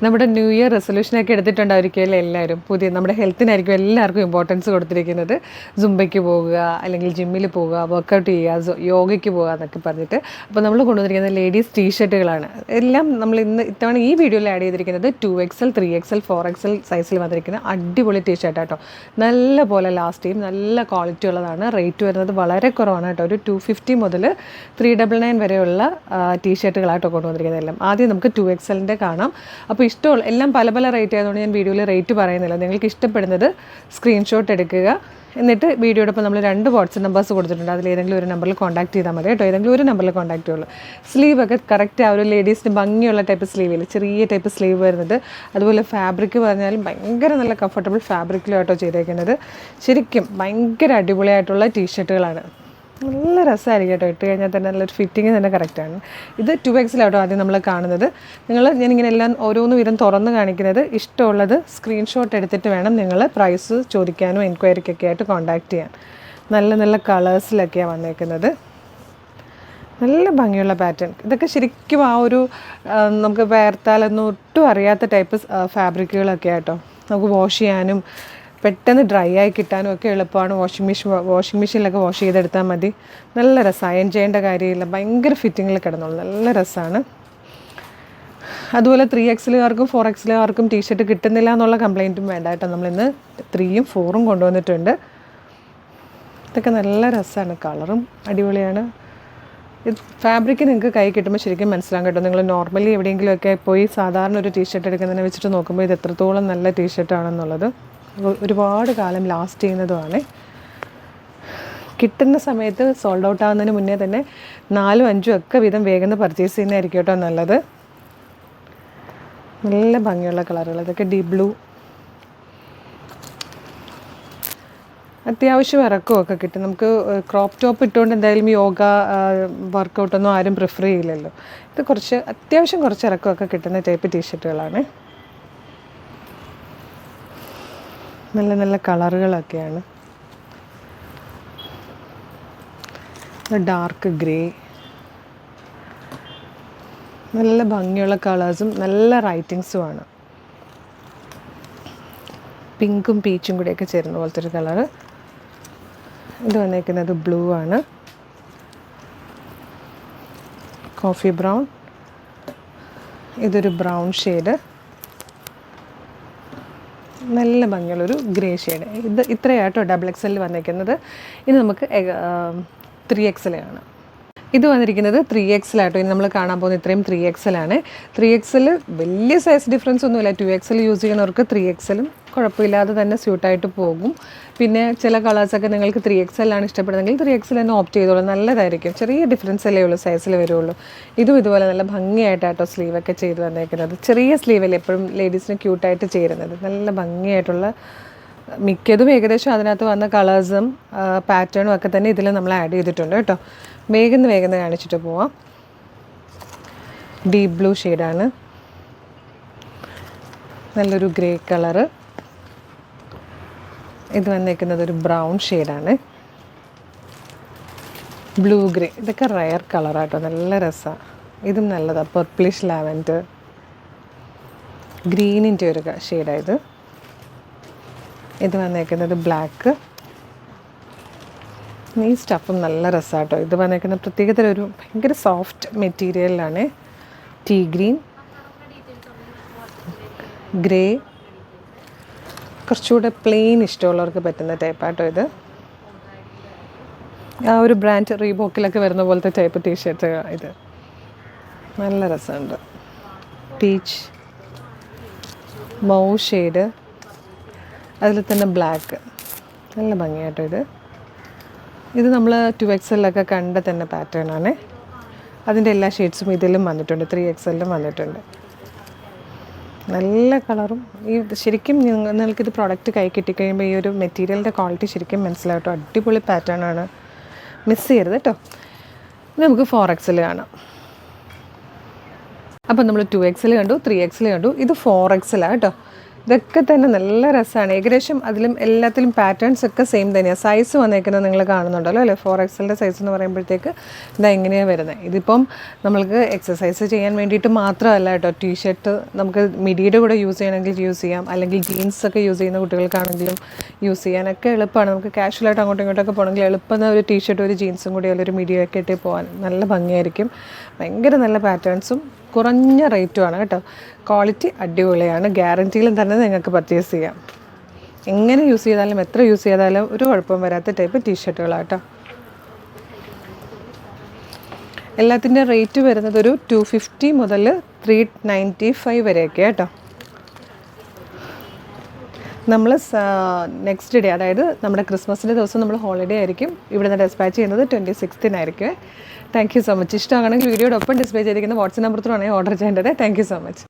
നമ്മുടെ new year റെസൊല്യൂഷനൊക്കെ എടുത്തിട്ടുണ്ടായിരിക്കുമല്ലോ എല്ലാവരും. നമ്മുടെ ഹെൽത്തിനായിരിക്കും എല്ലാവർക്കും ഇമ്പോർട്ടൻസ് കൊടുത്തിരിക്കുന്നത്. സുംബയ്ക്ക് പോകുക, അല്ലെങ്കിൽ ജിമ്മിൽ പോകുക, വർക്കൗട്ട് ചെയ്യുക, യോഗയ്ക്ക് പോകുക എന്നൊക്കെ പറഞ്ഞിട്ട്. അപ്പോൾ നമ്മൾ കൊണ്ടുവന്നിരിക്കുന്നത് ലേഡീസ് ടീഷർട്ടുകളാണ്. എല്ലാം നമ്മൾ ഇത്തവണ ഈ വീഡിയോയിൽ ആഡ് ചെയ്തിരിക്കുന്നത് 2XL, 3XL, 4XL സൈസിൽ വന്നിരിക്കുന്ന അടിപൊളി ടീഷർട്ട് കേട്ടോ. നല്ല പോലെ ലാസ്റ്റ് ചെയ്യും, നല്ല ക്വാളിറ്റി ഉള്ളതാണ്. റേറ്റ് വരുന്നത് വളരെ കുറവാണ് കേട്ടോ. ഒരു 250 മുതൽ 399 വരെയുള്ള ടീഷർട്ടുകളായിട്ടോ കൊണ്ടുവന്നിരിക്കുന്നത് എല്ലാം. ആദ്യം നമുക്ക് 2XLൻ്റെ കാണാം. അപ്പോൾ ഇഷ്ടമുള്ള എല്ലാം പല പല റേറ്റ് ആയതുകൊണ്ട് ഞാൻ വീഡിയോയിൽ റേറ്റ് പറയുന്നില്ല. നിങ്ങൾക്ക് ഇഷ്ടപ്പെടുന്നത് സ്ക്രീൻഷോട്ട് എടുക്കുക. എന്നിട്ട് വീഡിയോടൊപ്പം നമ്മൾ 2 വാട്സപ്പ് നമ്പേഴ്സ് കൊടുത്തിട്ടുണ്ട്. അതിൽ ഏതെങ്കിലും ഒരു നമ്പറിൽ കോൺടാക്ട് ചെയ്താൽ മതി കേട്ടോ. ഏതെങ്കിലും ഒരു നമ്പറിൽ കോൺടാക്ട് ചെയ്യുള്ളൂ. സ്ലീവൊക്കെ കറക്റ്റ് ആ ഒരു ലേഡീസിന് ഭംഗിയുള്ള ടൈപ്പ് സ്ലീവിൽ ചെറിയ ടൈപ്പ് സ്ലീവ് വരുന്നത്. അതുപോലെ ഫാബ്രിക് പറഞ്ഞാലും ഭയങ്കര നല്ല കംഫർട്ടബിൾ ഫാബ്രിക്കിലായിട്ടോ ചെയ്തേക്കുന്നത്. ശരിക്കും ഭയങ്കര അടിപൊളിയായിട്ടുള്ള ടീഷർട്ടുകളാണ്. നല്ല രസമായിരിക്കും കേട്ടോ. ഇട്ട് കഴിഞ്ഞാൽ തന്നെ നല്ലൊരു ഫിറ്റിങ് തന്നെ കറക്റ്റാണ്. ഇത് 2XL ആട്ടോ ആദ്യം നമ്മൾ കാണുന്നത്. ഞാനിങ്ങനെ എല്ലാം ഓരോന്ന് വീതം തുറന്ന് കാണിക്കുന്നത്. ഇഷ്ടമുള്ളത് സ്ക്രീൻഷോട്ട് എടുത്തിട്ട് വേണം നിങ്ങൾ പ്രൈസ് ചോദിക്കാനും എൻക്വയറിക്കൊക്കെ ആയിട്ട് കോൺടാക്ട് ചെയ്യാൻ. നല്ല നല്ല കളേഴ്സിലൊക്കെയാണ് വന്നേക്കുന്നത്. നല്ല ഭംഗിയുള്ള പാറ്റേൺ. ഇതൊക്കെ ശരിക്കും ആ ഒരു നമുക്ക് വേർത്താലൊന്നും ഒട്ടും അറിയാത്ത ടൈപ്പ് ഫാബ്രിക്കുകളൊക്കെ ആട്ടോ. നമുക്ക് വാഷ് ചെയ്യാനും പെട്ടെന്ന് ഡ്രൈ ആയി കിട്ടാനും ഒക്കെ എളുപ്പമാണ്. വാഷിംഗ് മെഷീനിലൊക്കെ വാഷ് ചെയ്തെടുത്താൽ മതി. നല്ല രസം, അയൺ ചെയ്യേണ്ട കാര്യമില്ല. ഭയങ്കര ഫിറ്റിങ്ങിൽ കിടന്നുള്ളൂ. നല്ല രസമാണ്. അതുപോലെ 3XLകാർക്കും 4XLകാർക്കും ടീഷർട്ട് കിട്ടുന്നില്ല എന്നുള്ള കംപ്ലയിൻറ്റും വേണ്ട കേട്ടോ. നമ്മളിന്ന് 3ഉം 4ഉം കൊണ്ടുവന്നിട്ടുണ്ട്. ഇതൊക്കെ നല്ല രസമാണ്. കളറും അടിപൊളിയാണ്. ഇത് ഫാബ്രിക്ക് നിങ്ങൾക്ക് കൈ കിട്ടുമ്പോൾ ശരിക്കും മനസ്സിലാകും കേട്ടോ. നിങ്ങൾ നോർമലി എവിടെയെങ്കിലുമൊക്കെ പോയി സാധാരണ ഒരു ടീഷർട്ട് എടുക്കുന്നതിനെ വെച്ചിട്ട് നോക്കുമ്പോൾ ഇത് എത്രത്തോളം നല്ല ടീഷർട്ടാണെന്നുള്ളത്. ഒരുപാട് കാലം ലാസ്റ്റ് ചെയ്യുന്നതുമാണ്. കിട്ടുന്ന സമയത്ത് സോൾഡ് ഔട്ട് ആകുന്നതിന് മുന്നേ തന്നെ 4ഉം 5ഉം ഒക്കെ വീതം വേഗം പർച്ചേസ് ചെയ്യുന്നതായിരിക്കും കേട്ടോ നല്ലത്. നല്ല ഭംഗിയുള്ള കളറുകൾ. ഇതൊക്കെ ഡീപ് ബ്ലൂ. അത്യാവശ്യം ഇറക്കമൊക്കെ കിട്ടും. നമുക്ക് ക്രോപ്പ് ടോപ്പ് ഇട്ടുകൊണ്ട് എന്തായാലും യോഗ വർക്കൗട്ടൊന്നും ആരും പ്രിഫർ ചെയ്യില്ലല്ലോ. ഇത് അത്യാവശ്യം കുറച്ച് ഇറക്കമൊക്കെ കിട്ടുന്ന ടൈപ്പ് ടീഷർട്ടുകളാണ്. നല്ല നല്ല കളറുകളൊക്കെയാണ്. Dark grey. നല്ല ഭംഗിയുള്ള കളേഴ്സും നല്ല റൈറ്റിങ്സുമാണ്. പിങ്കും പീച്ചും കൂടെയൊക്കെ ചേരുന്ന പോലത്തെ ഒരു കളറ്. ഇത് വന്നേക്കുന്നത് ബ്ലൂ ആണ്. Coffee brown. ഇതൊരു ബ്രൗൺ ഷെയ്ഡ്. നല്ല ഭംഗിയുള്ളൊരു ഗ്രേ ഷെയ്ഡ്. ഇത്രയാട്ടോ XXL വന്നിരിക്കുന്നത്. ഇത് നമുക്ക് 3XL ആണ്. ഇത് വന്നിരിക്കുന്നത് 3XL ആട്ടോ. ഇനി നമ്മൾ കാണാൻ പോകുന്ന ഇത്രയും 3XL ആണ്. 3XL വലിയ സൈസ് ഡിഫറൻസ് ഒന്നുമില്ല. 2XL യൂസ് ചെയ്യുന്നവർക്ക് 3XLും കുഴപ്പമില്ലാതെ തന്നെ സ്യൂട്ടായിട്ട് പോകും. പിന്നെ ചില കളേഴ്സൊക്കെ നിങ്ങൾക്ക് 3XL ആണ് ഇഷ്ടപ്പെടുന്നതെങ്കിൽ 3XL തന്നെ ഓപ്റ്റ് ചെയ്തോളൂ. നല്ലതായിരിക്കും. ചെറിയ ഡിഫറൻസ് അല്ലേ ഉള്ളൂ, സൈസിൽ വരുള്ളൂ. ഇതും ഇതുപോലെ നല്ല ഭംഗിയായിട്ടാട്ടോ സ്ലീവൊക്കെ ചെയ്ത് വന്നേക്കുന്നത്. ചെറിയ സ്ലീവല്ലേ എപ്പോഴും ലേഡീസിന് ക്യൂട്ടായിട്ട് ചേരുന്നത്. നല്ല ഭംഗിയായിട്ടുള്ള മിക്കതും ഏകദേശം അതിനകത്ത് വന്ന കളേഴ്സും പാറ്റേണും ഒക്കെ തന്നെ ഇതിൽ നമ്മൾ ആഡ് ചെയ്തിട്ടുണ്ട് കേട്ടോ. വേഗം കാണിച്ചിട്ട് പോവാം. ഡീപ് ബ്ലൂ ഷെയ്ഡാണ്. നല്ലൊരു ഗ്രേ കളറ്. ഇത് വന്നേക്കുന്നത് ഒരു ബ്രൗൺ ഷെയ്ഡാണ്. Blue grey. ഇതൊക്കെ റയർ കളറാട്ടോ. നല്ല രസമാണ്. ഇതും നല്ലതാണ്. Purplish lavender. ഗ്രീനിൻ്റെ ഒരു ഷെയ്ഡായത്. ഇത് വന്നേക്കുന്നത് ബ്ലാക്ക്. ഈ സ്റ്റഫും നല്ല രസമാട്ടോ. ഇത് വന്നേക്കുന്ന പ്രത്യേകതരൊരു ഭയങ്കര സോഫ്റ്റ് മെറ്റീരിയലാണ്. Tea green, grey. കുറച്ചുകൂടെ പ്ലെയിൻ ഇഷ്ടമുള്ളവർക്ക് പറ്റുന്ന ടൈപ്പാട്ടോ ഇത്. ആ ഒരു ബ്രാൻഡ് റീബോക്കിലൊക്കെ വരുന്ന പോലത്തെ ടൈപ്പ് ടീഷർട്ട് ഇത്. നല്ല രസമുണ്ട്. പീച്ച്, മൗ ഷെയ്ഡ്, അതിൽ തന്നെ ബ്ലാക്ക്. നല്ല ഭംഗിയാട്ടോ ഇത്. ഇത് നമ്മൾ 2XLൊക്കെ കണ്ട തന്നെ പാറ്റേൺ ആണ്. അതിൻ്റെ എല്ലാ ഷെയ്ഡ്സും ഇതിലും വന്നിട്ടുണ്ട്. 3XLലും വന്നിട്ടുണ്ട്. നല്ല കളറും. ശരിക്കും നിങ്ങൾക്കിത് പ്രോഡക്റ്റ് കൈ കിട്ടിക്കഴിയുമ്പോൾ ഈ ഒരു മെറ്റീരിയലിൻ്റെ ക്വാളിറ്റി ശരിക്കും മനസ്സിലാകട്ടോ. അടിപൊളി പാറ്റേൺ ആണ്. മിസ് ചെയ്യരുത് കേട്ടോ. നമുക്ക് 4XL കാണാം. അപ്പം നമ്മൾ 2XL കണ്ടു, 3XL കണ്ടു. ഇത് 4XL ആണ് കേട്ടോ. ഇതൊക്കെ തന്നെ നല്ല രസമാണ്. ഏകദേശം അതിലും എല്ലാത്തിലും പാറ്റേൺസ് ഒക്കെ സെയിം തന്നെയാണ്. സൈസ് വന്നേക്കുന്നത് നിങ്ങൾ കാണുന്നുണ്ടല്ലോ അല്ലേ? 4XL സൈസ് എന്ന് പറയുമ്പോഴത്തേക്ക് ഇതാ ഇങ്ങനെയാണ് വരുന്നത്. ഇതിപ്പം നമ്മൾക്ക് എക്സസൈസ് ചെയ്യാൻ വേണ്ടിയിട്ട് മാത്രമല്ല കേട്ടോ. ടീഷർട്ട് നമുക്ക് മിഡിയുടെ കൂടെ യൂസ് ചെയ്യണമെങ്കിൽ യൂസ് ചെയ്യാം, അല്ലെങ്കിൽ ജീൻസൊക്കെ യൂസ് ചെയ്യുന്ന കുട്ടികൾക്കാണെങ്കിലും യൂസ് ചെയ്യാനൊക്കെ എളുപ്പമാണ്. നമുക്ക് കാഷ്വലായിട്ട് അങ്ങോട്ടും ഇങ്ങോട്ടൊക്കെ പോകണമെങ്കിൽ എളുപ്പം ഒരു ടീഷർട്ട് ഒരു ജീൻസും കൂടി അല്ലെങ്കിൽ ഒരു മിഡിയൊക്കെ ഇട്ട് പോകാൻ നല്ല ഭംഗിയായിരിക്കും. ഭയങ്കര നല്ല പാറ്റേൺസും കുറഞ്ഞ റേറ്റുമാണ് കേട്ടോ. ക്വാളിറ്റി അടിപൊളിയാണ്. ഗ്യാരൻറ്റിയിലും തന്നെ നിങ്ങൾക്ക് പർച്ചേസ് ചെയ്യാം. എങ്ങനെ യൂസ് ചെയ്താലും എത്ര യൂസ് ചെയ്താലും ഒരു കുഴപ്പം വരാത്ത ടൈപ്പ് ടീഷർട്ടുകളാണ് കേട്ടോ. എല്ലാത്തിൻ്റെ റേറ്റ് വരുന്നത് ഒരു 250 മുതൽ 395 വരെയൊക്കെ കേട്ടോ. നമ്മൾ നെക്സ്റ്റ് ഡേ, അതായത് നമ്മുടെ ക്രിസ്മസിൻ്റെ ദിവസം നമ്മൾ ഹോളിഡേ ആയിരിക്കും. ഇവിടെ നിന്ന് ഡെസ്പാച്ച് ചെയ്യുന്നത് 26-നായിരിക്കും. Thank you so much. ഇഷ്ടമാണെങ്കിൽ വീഡിയോടൊപ്പം ഡിസ്പ്ലേ ചെയ്തിരിക്കുന്ന വാട്സ്ആപ്പ് നമ്പർ ത്രൂ ആണ് ഓർഡർ ചെയ്യേണ്ടത്. Thank you so much.